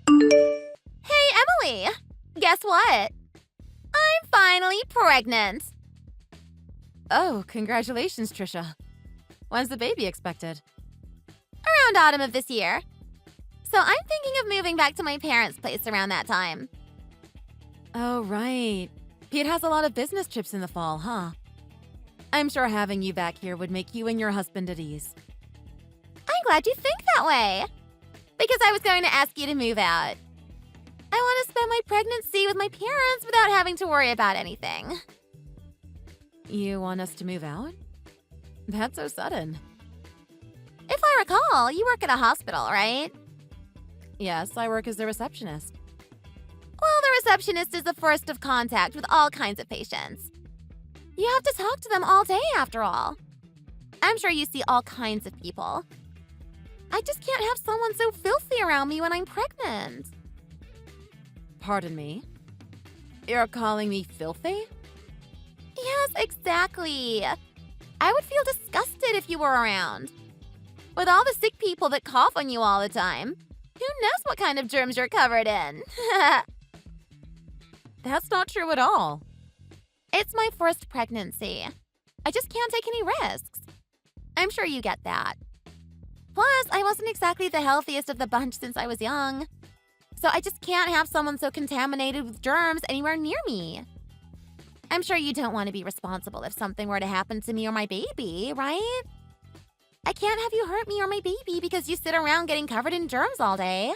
Hey, Emily! Guess what? I'm finally pregnant! Oh, congratulations, Trisha. When's the baby expected? Around autumn of this year. So I'm thinking of moving back to my parents' place around that time. Oh, right. Pete has a lot of business trips in the fall, huh? I'm sure having you back here would make you and your husband at ease. I'm glad you think that way. Because I was going to ask you to move out. I want to spend my pregnancy with my parents without having to worry about anything. You want us to move out? That's so sudden. If I recall, you work at a hospital, right? Yes, I work as a receptionist. Well, the receptionist is the first of contact with all kinds of patients. You have to talk to them all day, after all. I'm sure you see all kinds of people. I just can't have someone so filthy around me when I'm pregnant. Pardon me? You're calling me filthy? Yes, exactly. I would feel disgusted if you were around. With all the sick people that cough on you all the time, who knows what kind of germs you're covered in? That's not true at all. It's my first pregnancy. I just can't take any risks. I'm sure you get that. Plus, I wasn't exactly the healthiest of the bunch since I was young. So I just can't have someone so contaminated with germs anywhere near me. I'm sure you don't want to be responsible if something were to happen to me or my baby, right? I can't have you hurt me or my baby because you sit around getting covered in germs all day.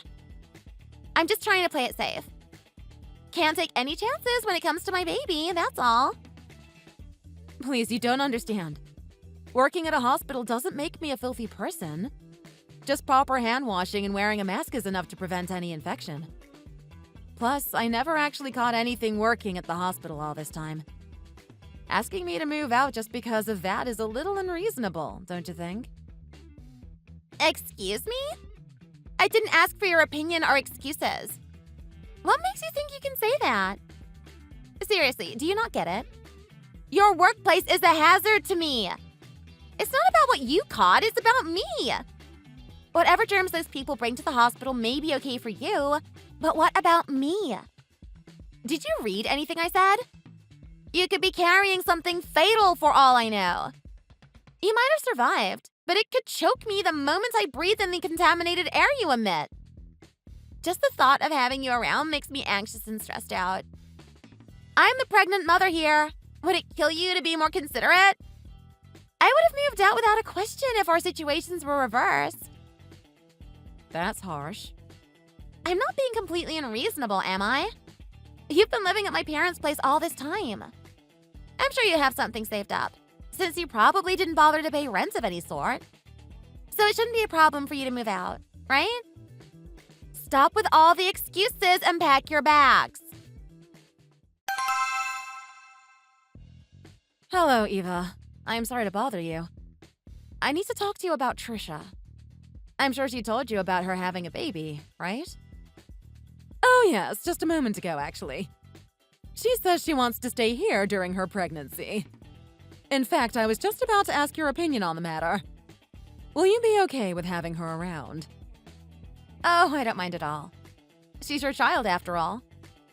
I'm just trying to play it safe. Can't take any chances when it comes to my baby, that's all. Please, you don't understand. Working at a hospital doesn't make me a filthy person. Just proper hand washing and wearing a mask is enough to prevent any infection. Plus, I never actually caught anything working at the hospital all this time. Asking me to move out just because of that is a little unreasonable, don't you think? Excuse me? I didn't ask for your opinion or excuses. What makes you think you can say that? Seriously, do you not get it? Your workplace is a hazard to me. It's not about what you caught, it's about me. Whatever germs those people bring to the hospital may be okay for you, but what about me? Did you read anything I said? You could be carrying something fatal for all I know. You might have survived, but it could choke me the moment I breathe in the contaminated air you emit. Just the thought of having you around makes me anxious and stressed out. I'm the pregnant mother here. Would it kill you to be more considerate? I would have moved out without a question if our situations were reversed. That's harsh. I'm not being completely unreasonable, am I? You've been living at my parents' place all this time. I'm sure you have something saved up, since you probably didn't bother to pay rent of any sort. So it shouldn't be a problem for you to move out, right? Stop with all the excuses and pack your bags. Hello, Eva. I'm sorry to bother you. I need to talk to you about Trisha. I'm sure she told you about her having a baby, right? Oh yes, just a moment ago, actually. She says she wants to stay here during her pregnancy. In fact, I was just about to ask your opinion on the matter. Will you be okay with having her around? Oh, I don't mind at all. She's your child, after all.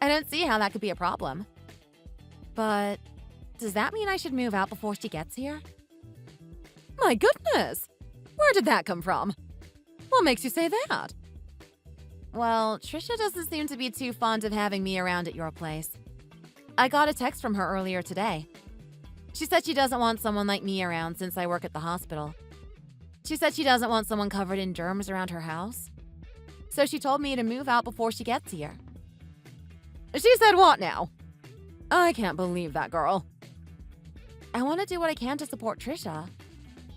I don't see how that could be a problem. But does that mean I should move out before she gets here? My goodness! Where did that come from? What makes you say that? Well, Trisha doesn't seem to be too fond of having me around at your place. I got a text from her earlier today. She said she doesn't want someone like me around since I work at the hospital. She said she doesn't want someone covered in germs around her house. So she told me to move out before she gets here. She said what now? I can't believe that girl. I want to do what I can to support Trisha.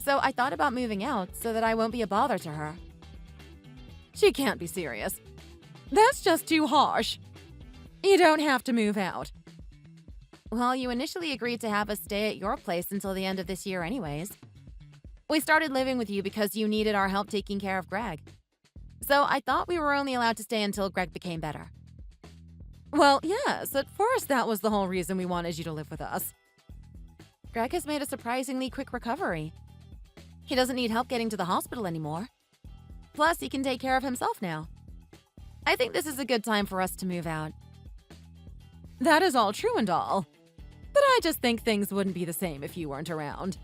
So I thought about moving out so that I won't be a bother to her. She can't be serious. That's just too harsh. You don't have to move out. Well, you initially agreed to have us stay at your place until the end of this year anyways. We started living with you because you needed our help taking care of Greg. So I thought we were only allowed to stay until Greg became better. Well, yes, at first that was the whole reason we wanted you to live with us. Greg has made a surprisingly quick recovery. He doesn't need help getting to the hospital anymore. Plus, he can take care of himself now. I think this is a good time for us to move out. That is all true and all, but I just think things wouldn't be the same if you weren't around.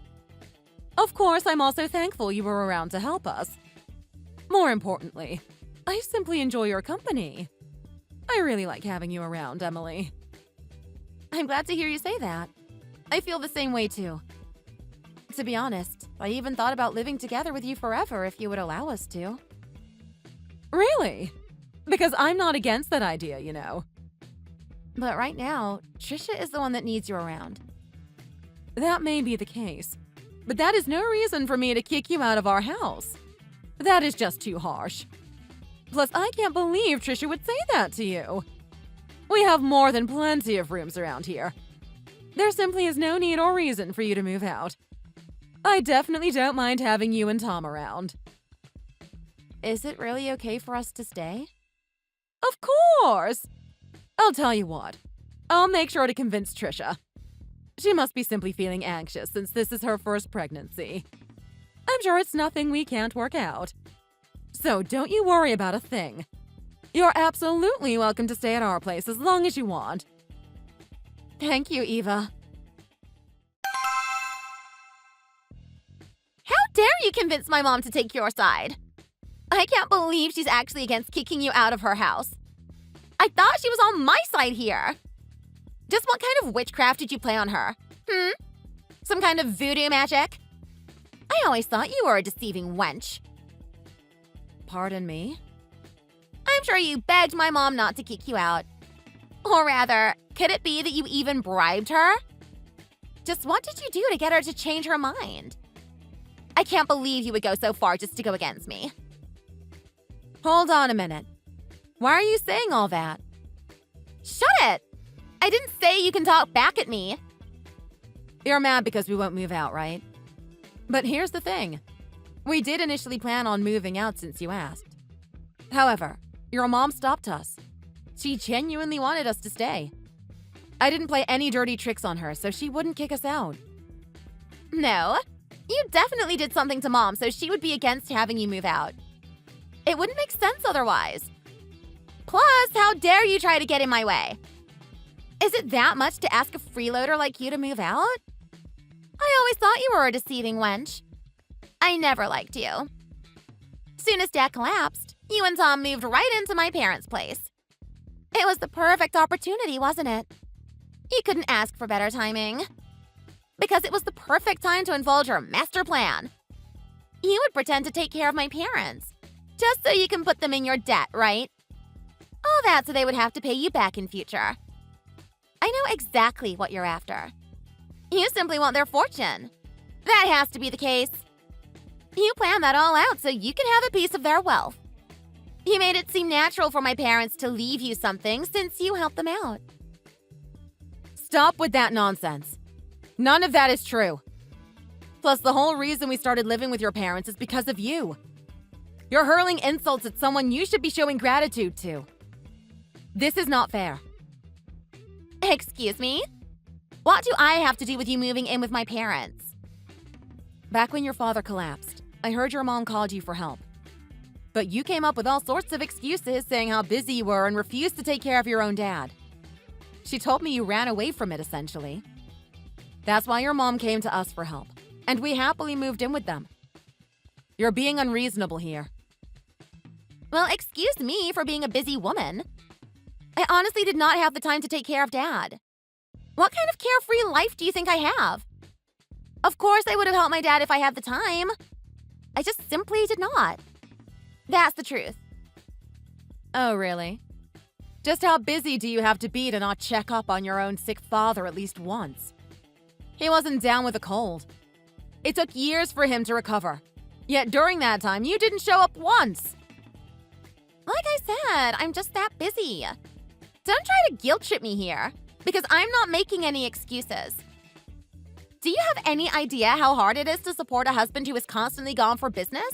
Of course, I'm also thankful you were around to help us. More importantly, I simply enjoy your company. I really like having you around, Emily. I'm glad to hear you say that. I feel the same way too. To be honest, I even thought about living together with you forever if you would allow us to. Really? Because I'm not against that idea, you know. But right now, Trisha is the one that needs you around. That may be the case, but that is no reason for me to kick you out of our house. That is just too harsh. Plus, I can't believe Trisha would say that to you. We have more than plenty of rooms around here. There simply is no need or reason for you to move out. I definitely don't mind having you and Tom around. Is it really okay for us to stay? Of course! I'll tell you what. I'll make sure to convince Trisha. She must be simply feeling anxious since this is her first pregnancy. I'm sure it's nothing we can't work out. So don't you worry about a thing. You're absolutely welcome to stay at our place as long as you want. Thank you, Eva. How dare you convince my mom to take your side? I can't believe she's actually against kicking you out of her house. I thought she was on my side here. Just what kind of witchcraft did you play on her? Some kind of voodoo magic? I always thought you were a deceiving wench. Pardon me? I'm sure you begged my mom not to kick you out. Or rather, could it be that you even bribed her? Just what did you do to get her to change her mind? I can't believe you would go so far just to go against me. Hold on a minute. Why are you saying all that? Shut it! I didn't say you can talk back at me. You're mad because we won't move out, right? But here's the thing. We did initially plan on moving out since you asked. However, your mom stopped us. She genuinely wanted us to stay. I didn't play any dirty tricks on her, so she wouldn't kick us out. No, you definitely did something to Mom, so she would be against having you move out. It wouldn't make sense otherwise. Plus, how dare you try to get in my way? Is it that much to ask a freeloader like you to move out? I always thought you were a deceiving wench. I never liked you. Soon as Dad collapsed, you and Tom moved right into my parents' place. It was the perfect opportunity, wasn't it? You couldn't ask for better timing. Because it was the perfect time to indulge your master plan. You would pretend to take care of my parents, just so you can put them in your debt, right? All that so they would have to pay you back in future. I know exactly what you're after. You simply want their fortune. That has to be the case. You planned that all out so you can have a piece of their wealth. You made it seem natural for my parents to leave you something since you helped them out. Stop with that nonsense. None of that is true. Plus, the whole reason we started living with your parents is because of you. You're hurling insults at someone you should be showing gratitude to. This is not fair. Excuse me? What do I have to do with you moving in with my parents? Back when your father collapsed, I heard your mom called you for help. But you came up with all sorts of excuses saying how busy you were and refused to take care of your own dad. She told me you ran away from it, essentially. That's why your mom came to us for help, and we happily moved in with them. You're being unreasonable here. Well, excuse me for being a busy woman. I honestly did not have the time to take care of Dad. What kind of carefree life do you think I have? Of course I would have helped my dad if I had the time. I just simply did not. That's the truth. Oh, really? Just how busy do you have to be to not check up on your own sick father at least once? He wasn't down with a cold. It took years for him to recover. Yet during that time, you didn't show up once. Like I said, I'm just that busy. Don't try to guilt trip me here, because I'm not making any excuses. Do you have any idea how hard it is to support a husband who is constantly gone for business?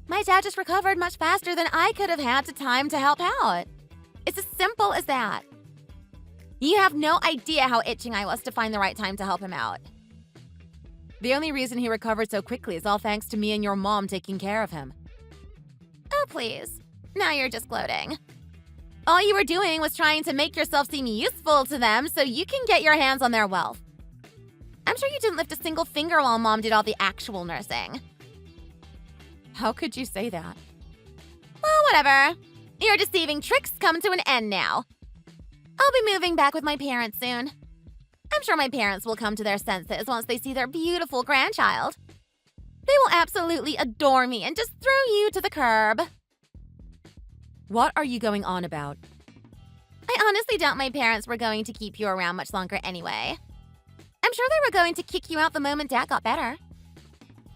My dad just recovered much faster than I could have had the time to help out. It's as simple as that. You have no idea how itching I was to find the right time to help him out. The only reason he recovered so quickly is all thanks to me and your mom taking care of him. Oh, please. Now you're just gloating. All you were doing was trying to make yourself seem useful to them so you can get your hands on their wealth. I'm sure you didn't lift a single finger while Mom did all the actual nursing. How could you say that? Well, whatever. Your deceiving tricks come to an end now. I'll be moving back with my parents soon. I'm sure my parents will come to their senses once they see their beautiful grandchild. They will absolutely adore me and just throw you to the curb. What are you going on about? I honestly doubt my parents were going to keep you around much longer anyway. I'm sure they were going to kick you out the moment Dad got better.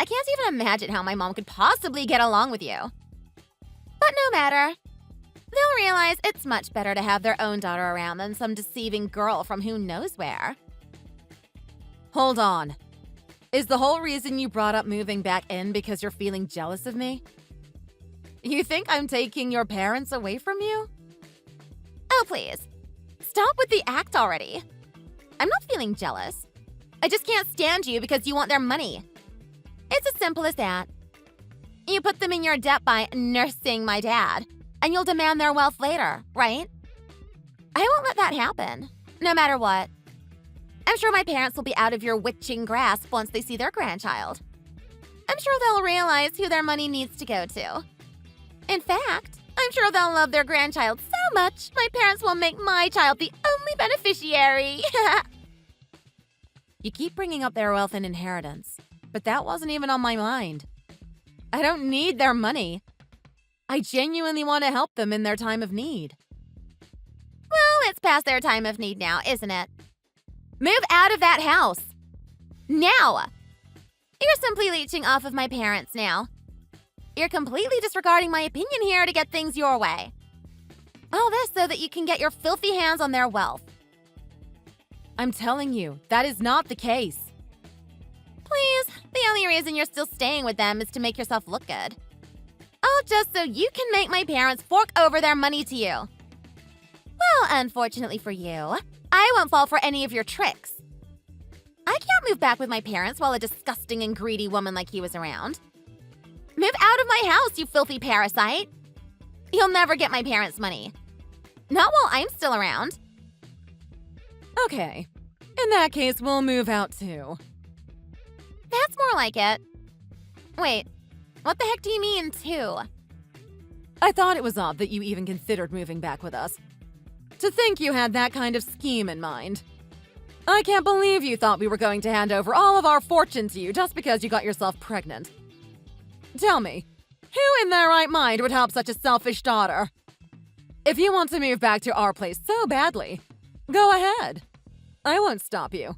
I can't even imagine how my mom could possibly get along with you. But no matter. They'll realize it's much better to have their own daughter around than some deceiving girl from who knows where. Hold on. Is the whole reason you brought up moving back in because you're feeling jealous of me? You think I'm taking your parents away from you? Oh, please. Stop with the act already. I'm not feeling jealous. I just can't stand you because you want their money. It's as simple as that. You put them in your debt by nursing my dad, and you'll demand their wealth later, right? I won't let that happen, no matter what. I'm sure my parents will be out of your witching grasp once they see their grandchild. I'm sure they'll realize who their money needs to go to. In fact, I'm sure they'll love their grandchild so much, my parents will make my child the only beneficiary. You keep bringing up their wealth and inheritance, but that wasn't even on my mind. I don't need their money. I genuinely want to help them in their time of need. Well, it's past their time of need now, isn't it? Move out of that house. Now! You're simply leeching off of my parents now. You're completely disregarding my opinion here to get things your way. All this so that you can get your filthy hands on their wealth. I'm telling you, that is not the case. Please, the only reason you're still staying with them is to make yourself look good. All just so you can make my parents fork over their money to you. Well, unfortunately for you, I won't fall for any of your tricks. I can't move back with my parents while a disgusting and greedy woman like you is around. Move out of my house, you filthy parasite. You'll never get my parents' money. Not while I'm still around. Okay. In that case, we'll move out too. That's more like it. Wait, what the heck do you mean, too? I thought it was odd that you even considered moving back with us. To think you had that kind of scheme in mind. I can't believe you thought we were going to hand over all of our fortune to you just because you got yourself pregnant. Tell me, who in their right mind would help such a selfish daughter? If you want to move back to our place so badly, go ahead. I won't stop you.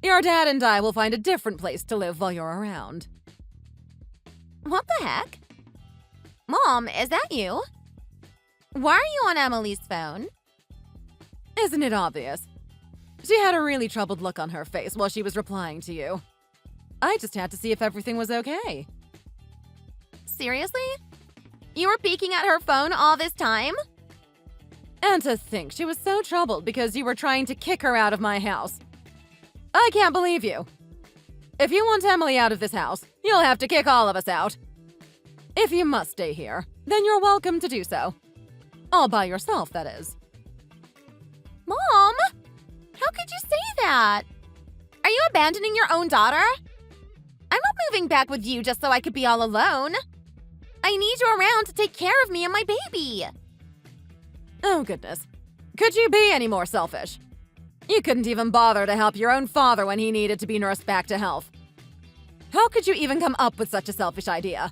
Your dad and I will find a different place to live while you're around. What the heck? Mom, is that you? Why are you on Emily's phone? Isn't it obvious? She had a really troubled look on her face while she was replying to you. I just had to see if everything was okay. Seriously? You were peeking at her phone all this time? And to think she was so troubled because you were trying to kick her out of my house. I can't believe you. If you want Emily out of this house, you'll have to kick all of us out. If you must stay here, then you're welcome to do so. All by yourself, that is. Mom! How could you say that? Are you abandoning your own daughter? I'm not moving back with you just so I could be all alone. I need you around to take care of me and my baby. Oh, goodness. Could you be any more selfish? You couldn't even bother to help your own father when he needed to be nursed back to health. How could you even come up with such a selfish idea?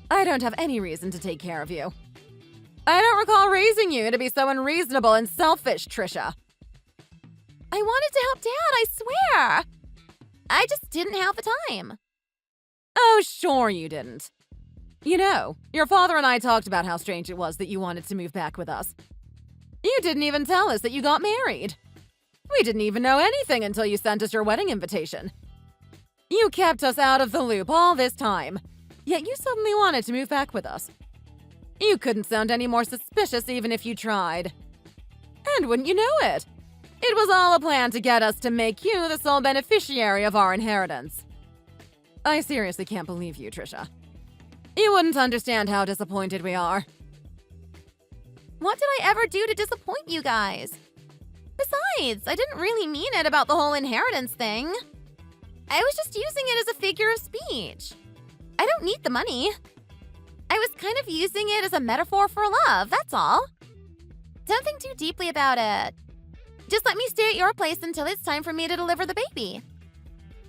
I don't have any reason to take care of you. I don't recall raising you to be so unreasonable and selfish, Trisha. I wanted to help Dad, I swear. I just didn't have the time. Oh, sure you didn't. You know, your father and I talked about how strange it was that you wanted to move back with us. You didn't even tell us that you got married. We didn't even know anything until you sent us your wedding invitation. You kept us out of the loop all this time, yet you suddenly wanted to move back with us. You couldn't sound any more suspicious even if you tried. And wouldn't you know it? It was all a plan to get us to make you the sole beneficiary of our inheritance. I seriously can't believe you, Trisha. You wouldn't understand how disappointed we are. What did I ever do to disappoint you guys? Besides, I didn't really mean it about the whole inheritance thing. I was just using it as a figure of speech. I don't need the money. I was kind of using it as a metaphor for love, that's all. Don't think too deeply about it. Just let me stay at your place until it's time for me to deliver the baby.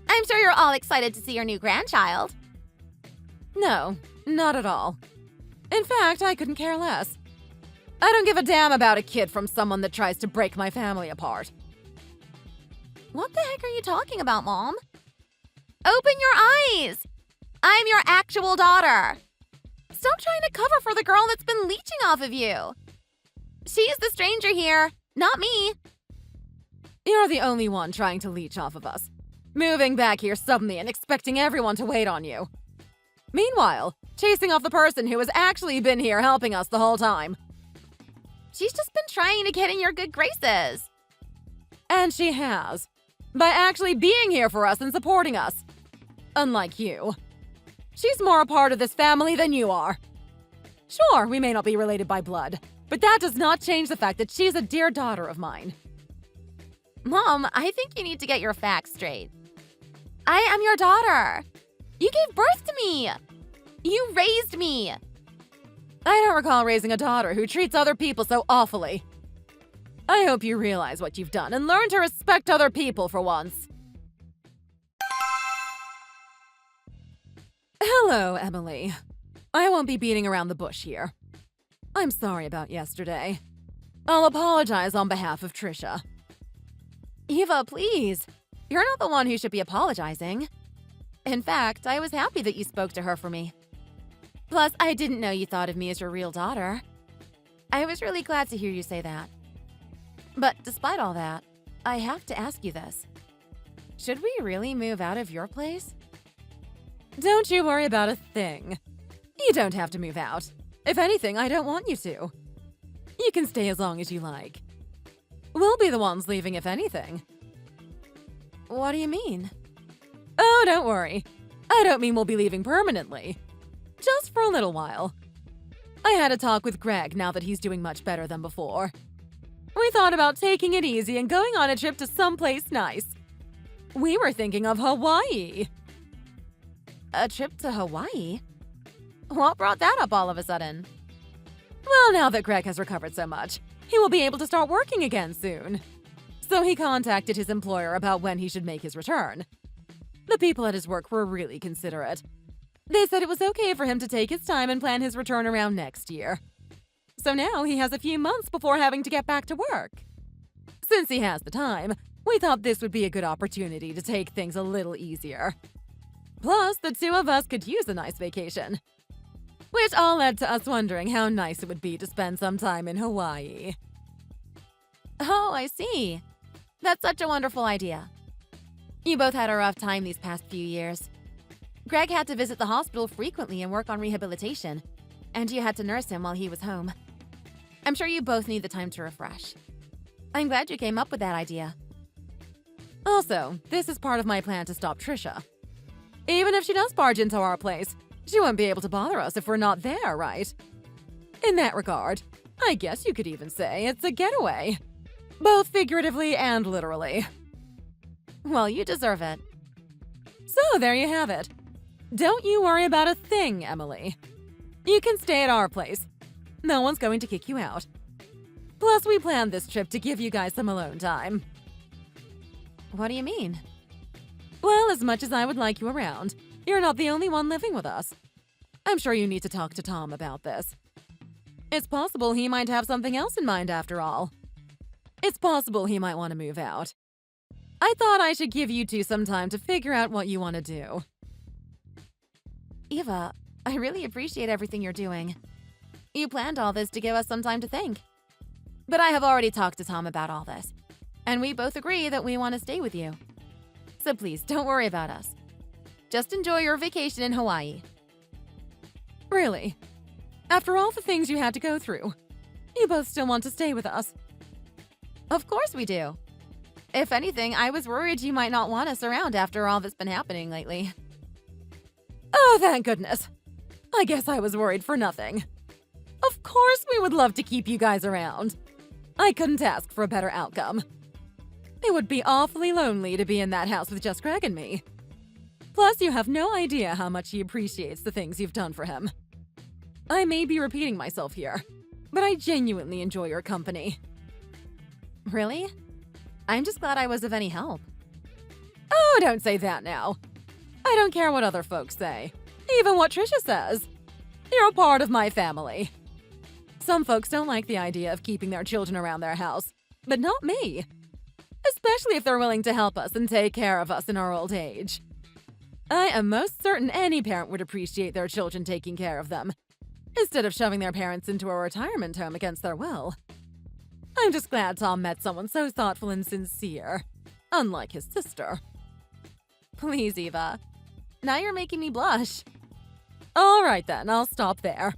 I'm sure you're all excited to see your new grandchild. No, not at all. In fact, I couldn't care less. I don't give a damn about a kid from someone that tries to break my family apart. What the heck are you talking about, Mom? Open your eyes! I'm your actual daughter. Stop trying to cover for the girl that's been leeching off of you. She's the stranger here, not me. You're the only one trying to leech off of us. Moving back here suddenly and expecting everyone to wait on you. Meanwhile, chasing off the person who has actually been here helping us the whole time. She's just been trying to get in your good graces. And she has. By actually being here for us and supporting us. Unlike you. She's more a part of this family than you are. Sure, we may not be related by blood, but that does not change the fact that she's a dear daughter of mine. Mom, I think you need to get your facts straight. I am your daughter. You gave birth to me. You raised me. I don't recall raising a daughter who treats other people so awfully. I hope you realize what you've done and learn to respect other people for once. Hello, Emily. I won't be beating around the bush here. I'm sorry about yesterday. I'll apologize on behalf of Trisha. Eva, please. You're not the one who should be apologizing. In fact, I was happy that you spoke to her for me. Plus, I didn't know you thought of me as your real daughter. I was really glad to hear you say that. But despite all that, I have to ask you this. Should we really move out of your place? Don't you worry about a thing. You don't have to move out. If anything, I don't want you to. You can stay as long as you like. We'll be the ones leaving if anything. What do you mean? Oh, don't worry. I don't mean we'll be leaving permanently. Just for a little while. I had a talk with Greg now that he's doing much better than before. We thought about taking it easy and going on a trip to someplace nice. We were thinking of Hawaii. A trip to Hawaii? What brought that up all of a sudden? Well, now that Greg has recovered so much, he will be able to start working again soon. So he contacted his employer about when he should make his return. The people at his work were really considerate. They said it was okay for him to take his time and plan his return around next year. So now he has a few months before having to get back to work. Since he has the time, we thought this would be a good opportunity to take things a little easier. Plus, the two of us could use a nice vacation. Which all led to us wondering how nice it would be to spend some time in Hawaii. Oh, I see. That's such a wonderful idea. You both had a rough time these past few years. Greg had to visit the hospital frequently and work on rehabilitation, and you had to nurse him while he was home. I'm sure you both need the time to refresh. I'm glad you came up with that idea. Also, this is part of my plan to stop Trisha. Even if she does barge into our place, she won't be able to bother us if we're not there, right? In that regard, I guess you could even say it's a getaway. Both figuratively and literally. Well, you deserve it. So there you have it. Don't you worry about a thing, Emily. You can stay at our place. No one's going to kick you out. Plus, we planned this trip to give you guys some alone time. What do you mean? Well, as much as I would like you around, you're not the only one living with us. I'm sure you need to talk to Tom about this. It's possible he might have something else in mind after all. It's possible he might want to move out. I thought I should give you two some time to figure out what you want to do. Eva, I really appreciate everything you're doing. You planned all this to give us some time to think. But I have already talked to Tom about all this, and we both agree that we want to stay with you. So please, don't worry about us. Just enjoy your vacation in Hawaii. Really? After all the things you had to go through, you both still want to stay with us? Of course we do. If anything, I was worried you might not want us around after all that's been happening lately. Oh, thank goodness. I guess I was worried for nothing. Of course we would love to keep you guys around. I couldn't ask for a better outcome. It would be awfully lonely to be in that house with just Greg and me. Plus, you have no idea how much he appreciates the things you've done for him. I may be repeating myself here, but I genuinely enjoy your company. Really? I'm just glad I was of any help. Oh, don't say that now. I don't care what other folks say, even what Trisha says. You're a part of my family. Some folks don't like the idea of keeping their children around their house, but not me. Especially if they're willing to help us and take care of us in our old age. I am most certain any parent would appreciate their children taking care of them, instead of shoving their parents into a retirement home against their will. I'm just glad Tom met someone so thoughtful and sincere, unlike his sister. Please, Eva. Now you're making me blush. All right then, I'll stop there.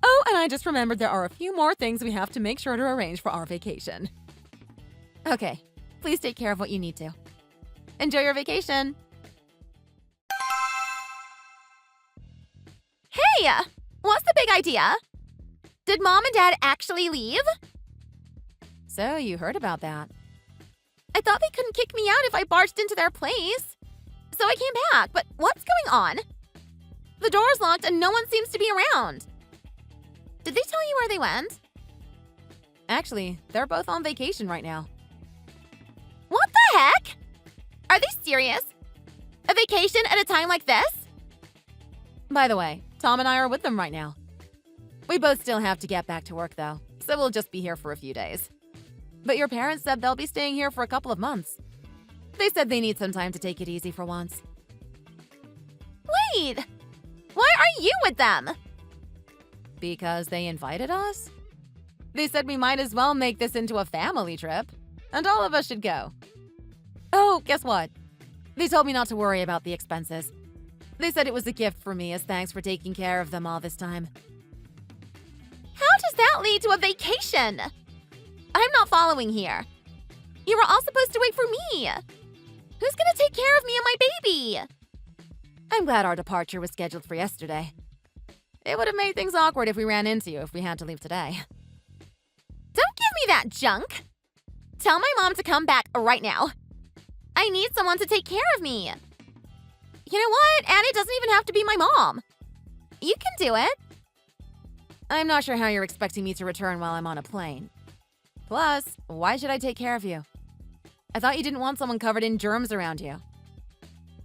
Oh, and I just remembered there are a few more things we have to make sure to arrange for our vacation. Okay, please take care of what you need to. Enjoy your vacation. Hey! What's the big idea? Did Mom and Dad actually leave? So you heard about that. I thought they couldn't kick me out if I barged into their place. So I came back, but what's going on? The door's locked and no one seems to be around. Did they tell you where they went? Actually, they're both on vacation right now. What the heck? Are they serious? A vacation at a time like this? By the way, Tom and I are with them right now. We both still have to get back to work though, so we'll just be here for a few days. But your parents said they'll be staying here for a couple of months. They said they need some time to take it easy for once. Wait! Why are you with them? Because they invited us? They said we might as well make this into a family trip, and all of us should go. Oh, guess what? They told me not to worry about the expenses. They said it was a gift for me as thanks for taking care of them all this time. How does that lead to a vacation? I'm not following here. You were all supposed to wait for me. Who's gonna take care of me and my baby? I'm glad our departure was scheduled for yesterday. It would have made things awkward if we ran into you if we had to leave today. Don't give me that junk. Tell my mom to come back right now. I need someone to take care of me. You know what? Annie doesn't even have to be my mom. You can do it. I'm not sure how you're expecting me to return while I'm on a plane. Plus, why should I take care of you? I thought you didn't want someone covered in germs around you.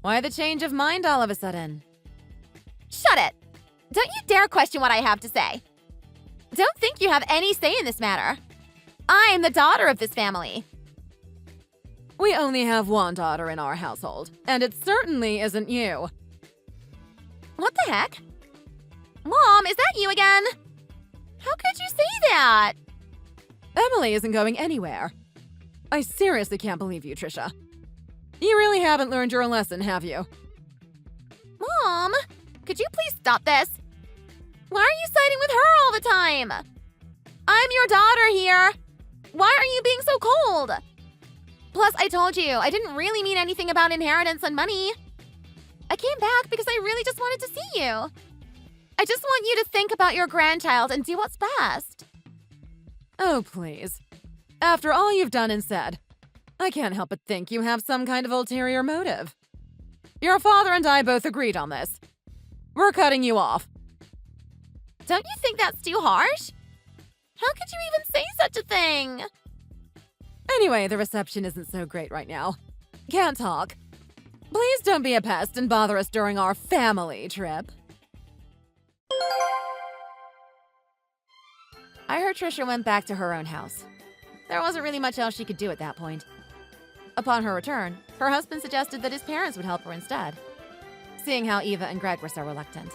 Why the change of mind all of a sudden? Shut it! Don't you dare question what I have to say. Don't think you have any say in this matter. I'm the daughter of this family. We only have one daughter in our household, and it certainly isn't you. What the heck? Mom, is that you again? How could you say that? Emily isn't going anywhere. I seriously can't believe you, Trisha. You really haven't learned your lesson, have you? Mom, could you please stop this? Why are you siding with her all the time? I'm your daughter here. Why are you being so cold? Plus, I told you, I didn't really mean anything about inheritance and money. I came back because I really just wanted to see you. I just want you to think about your grandchild and do what's best. Oh, please. After all you've done and said, I can't help but think you have some kind of ulterior motive. Your father and I both agreed on this. We're cutting you off. Don't you think that's too harsh? How could you even say such a thing? Anyway, the reception isn't so great right now. Can't talk. Please don't be a pest and bother us during our family trip. I heard Trisha went back to her own house. There wasn't really much else she could do at that point. Upon her return, her husband suggested that his parents would help her instead, seeing how Eva and Greg were so reluctant.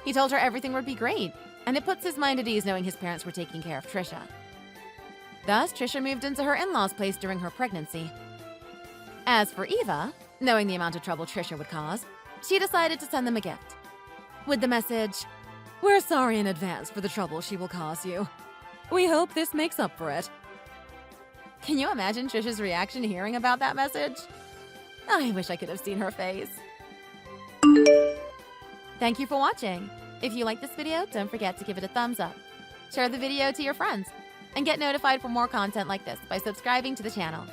He told her everything would be great, and it puts his mind at ease knowing his parents were taking care of Trisha. Thus, Trisha moved into her in-laws' place during her pregnancy. As for Eva, knowing the amount of trouble Trisha would cause, she decided to send them a gift. With the message, "We're sorry in advance for the trouble she will cause you. We hope this makes up for it." Can you imagine Trisha's reaction hearing about that message? I wish I could have seen her face. Thank you for watching. If you like this video, don't forget to give it a thumbs up. Share the video to your friends, and get notified for more content like this by subscribing to the channel.